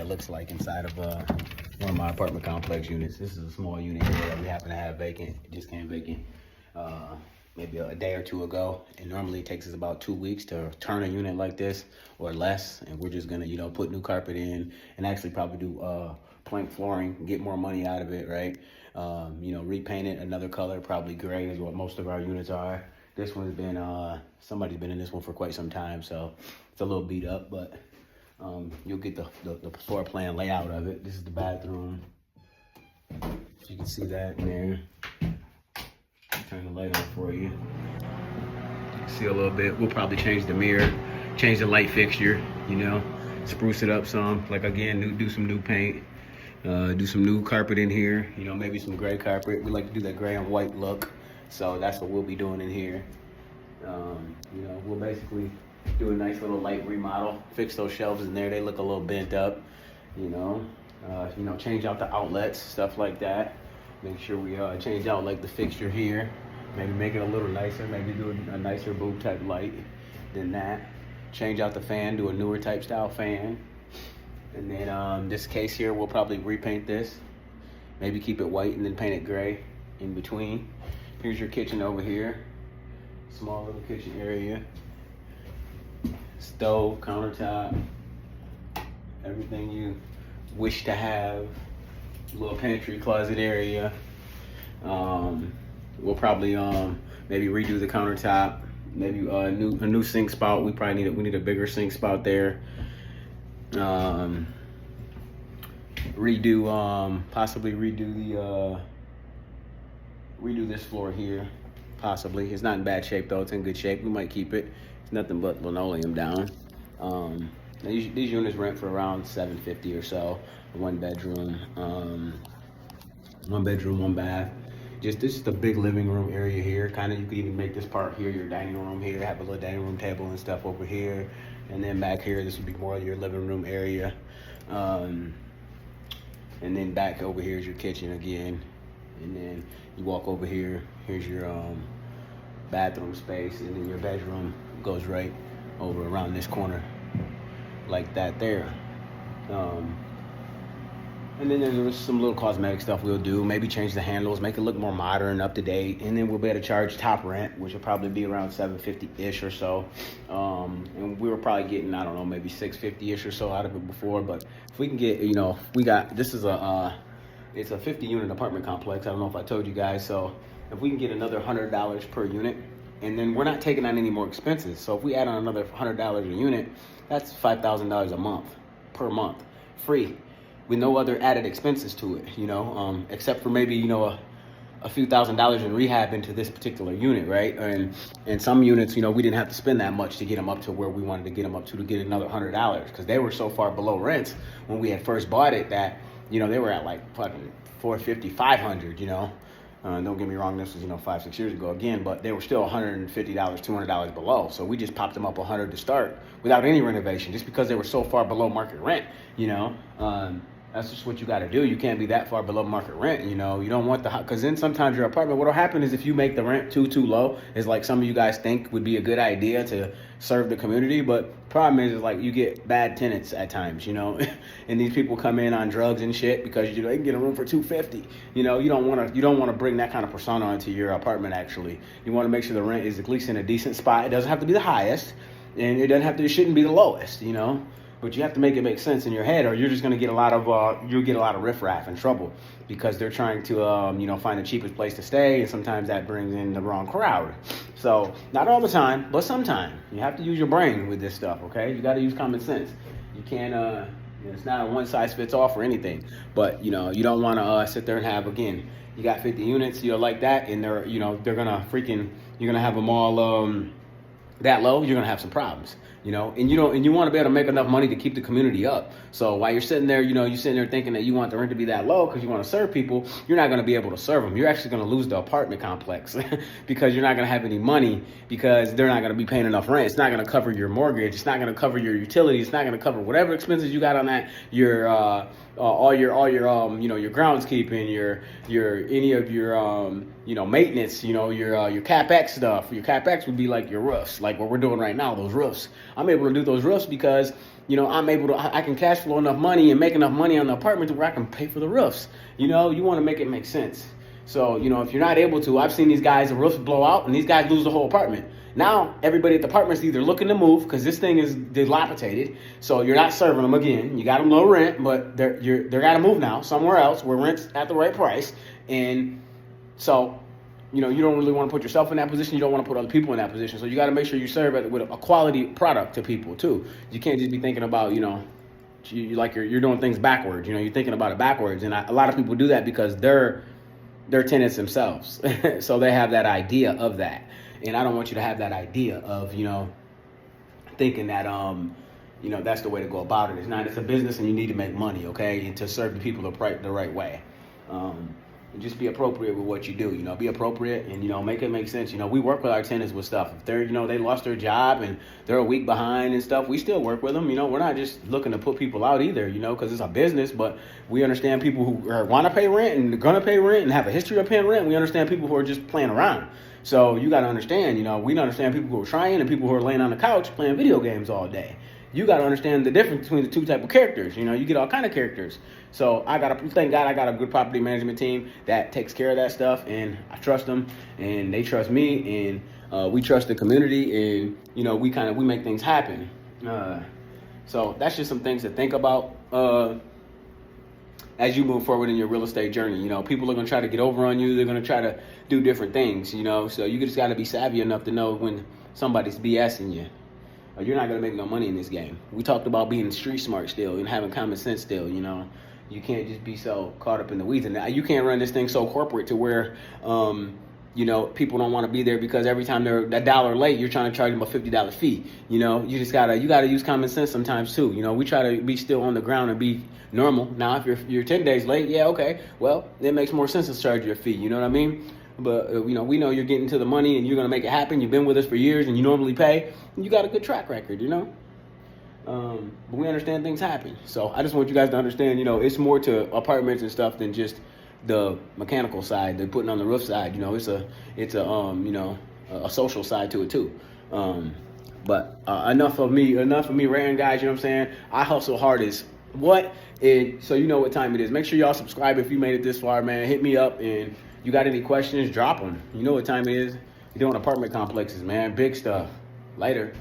it looks like inside of one of my apartment complex units. This is a small unit here that we happen to have vacant. It just came vacant maybe a day or two ago. And normally it takes us about 2 weeks to turn a unit like this or less. And we're just gonna, you know, put new carpet in and actually probably do plank flooring, get more money out of it, right? You know, repaint it another color, probably gray is what most of our units are. This one's been, somebody's been in this one for quite some time, so it's a little beat up, but you'll get the floor plan layout of it. This is the bathroom. You can see that in there. Turn the light on for you. You can see a little bit. We'll probably change the mirror, change the light fixture, you know, spruce it up some. Like again, do some new paint, do some new carpet in here, you know, maybe some gray carpet. We like to do that gray and white look. So that's what we'll be doing in here. You know, we'll basically do a nice little light remodel, fix those shelves in there. They look a little bent up, you know, change out the outlets, stuff like that. Make sure we change out like the fixture here, maybe make it a little nicer, maybe do a nicer boob type light than that. Change out the fan, do a newer type style fan. And then this case here, we'll probably repaint this, maybe keep it white and then paint it gray in between. Here's your kitchen over here, small little kitchen area, stove, countertop, everything you wish to have. Little pantry, closet area. We'll probably maybe redo the countertop, maybe a new sink spout. We need a bigger sink spout there. Possibly redo this floor here. Possibly. It's not in bad shape though. It's in good shape. We might keep it. It's nothing but linoleum down. These units rent for around $750 or so. One bedroom, one bath. This is the big living room area here. Kind of, you could even make this part here your dining room here. Have a little dining room table and stuff over here. And then back here, this would be more of your living room area. And then back over here is your kitchen again. And then you walk over here, here's your bathroom space, and then your bedroom goes right over around this corner like that there. And then there's some little cosmetic stuff we'll do, maybe change the handles, make it look more modern, up to date, and then we'll be able to charge top rent, which will probably be around $750-ish or so. And we were probably getting, I don't know, maybe $650-ish or so out of it before, but if we can get, you know, this is it's a 50 unit apartment complex. I don't know if I told you guys. So if we can get another $100 per unit, and then we're not taking on any more expenses. So if we add on another $100 a unit, that's $5,000 a month, per month, free, with no other added expenses to it, you know, except for maybe, you know, a few $1,000s in rehab into this particular unit, right? And some units, you know, we didn't have to spend that much to get them up to where we wanted to get them up to get another $100, because they were so far below rents when we had first bought it that, you know, they were at like fucking $450, $500, you know. Don't get me wrong, this was, you know, 5-6 years ago again, but they were still $150, $200 below. So we just popped them up 100 to start without any renovation, just because they were so far below market rent, you know. That's just what you got to do. You can't be that far below market rent, you know. You don't want because then sometimes your apartment, what'll happen is if you make the rent too low, is like some of you guys think would be a good idea to serve the community, but problem is like you get bad tenants at times, you know. And these people come in on drugs and shit because they can get a room for $250. You know, you don't want to bring that kind of persona into your apartment. Actually, you want to make sure the rent is at least in a decent spot. It doesn't have to be the highest, and it shouldn't be the lowest, you know. But you have to make it make sense in your head, or you're just going to get a lot of riffraff and trouble, because they're trying to, you know, find the cheapest place to stay, and sometimes that brings in the wrong crowd. So not all the time, but sometimes you have to use your brain with this stuff. Okay, you got to use common sense. You can't. It's not a one size fits all for anything. But you know, you don't want to sit there and have, again, you got 50 units, you know, like that, and you're gonna have them all that low. You're gonna have some problems. You know, and you want to be able to make enough money to keep the community up. So while you're sitting there, you know, you're sitting there thinking that you want the rent to be that low because you want to serve people, you're not going to be able to serve them. You're actually going to lose the apartment complex because you're not going to have any money, because they're not going to be paying enough rent. It's not going to cover your mortgage. It's not going to cover your utilities. It's not going to cover whatever expenses you got on that. Your all your you know, your groundskeeping, your any of your you know, maintenance, you know, your CapEx stuff. Your CapEx would be like your roofs, like what we're doing right now, those roofs. I'm able to do those roofs because I'm able to, I can cash flow enough money and make enough money on the apartment to where I can pay for the roofs. You want to make it make sense. So, if you're not able to, I've seen these guys, the roofs blow out and these guys lose the whole apartment. Now, everybody at the apartment's either looking to move because this thing is dilapidated. So you're not serving them again. You got them low rent, but they're got to move now somewhere else where rent's at the right price. And so, you don't really want to put yourself in that position. You don't want to put other people in that position. So you got to make sure you serve with a quality product to people too. You can't just be thinking about, you're doing things backwards. You're thinking about it backwards. And a lot of people do that because they're tenants themselves. So they have that idea of that. And I don't want you to have that idea of, thinking that, that's the way to go about it. It's not. It's a business and you need to make money, okay? And to serve the people the right way. And just be appropriate with what you do, be appropriate and, make it make sense. We work with our tenants with stuff. If they're, they lost their job and they're a week behind and stuff, we still work with them. We're not just looking to put people out either, because it's a business, but we understand people who want to pay rent and going to pay rent and have a history of paying rent. We understand people who are just playing around. So you got to understand, we understand people who are trying and people who are laying on the couch playing video games all day. You got to understand the difference between the two type of characters. You get all kind of characters. So thank God I got a good property management team that takes care of that stuff, and I trust them, and they trust me, and we trust the community, and we make things happen. So that's just some things to think about as you move forward in your real estate journey. People are gonna try to get over on you. They're gonna try to do different things. So you just got to be savvy enough to know when somebody's BSing you. You're not going to make no money in this game. We talked about being street smart still and having common sense still, You can't just be so caught up in the weeds. And you can't run this thing so corporate to where, people don't want to be there because every time they're $1 late, you're trying to charge them a $50 fee. You just got to use common sense sometimes too. We try to be still on the ground and be normal. Now, if you're 10 days late, yeah, okay. Well, it makes more sense to charge you a fee. You know what I mean? But, we know you're getting to the money and you're going to make it happen. You've been with us for years and you normally pay. And you got a good track record, But we understand things happen. So I just want you guys to understand, it's more to apartments and stuff than just the mechanical side, the putting on the roof side. It's a social side to it too. But enough of me ranting, guys. You know what I'm saying? I hustle hard as what? And so you know what time it is. Make sure y'all subscribe if you made it this far, man. Hit me up, and you got any questions, drop them. You know what time it is. You're doing apartment complexes, man. Big stuff. Later.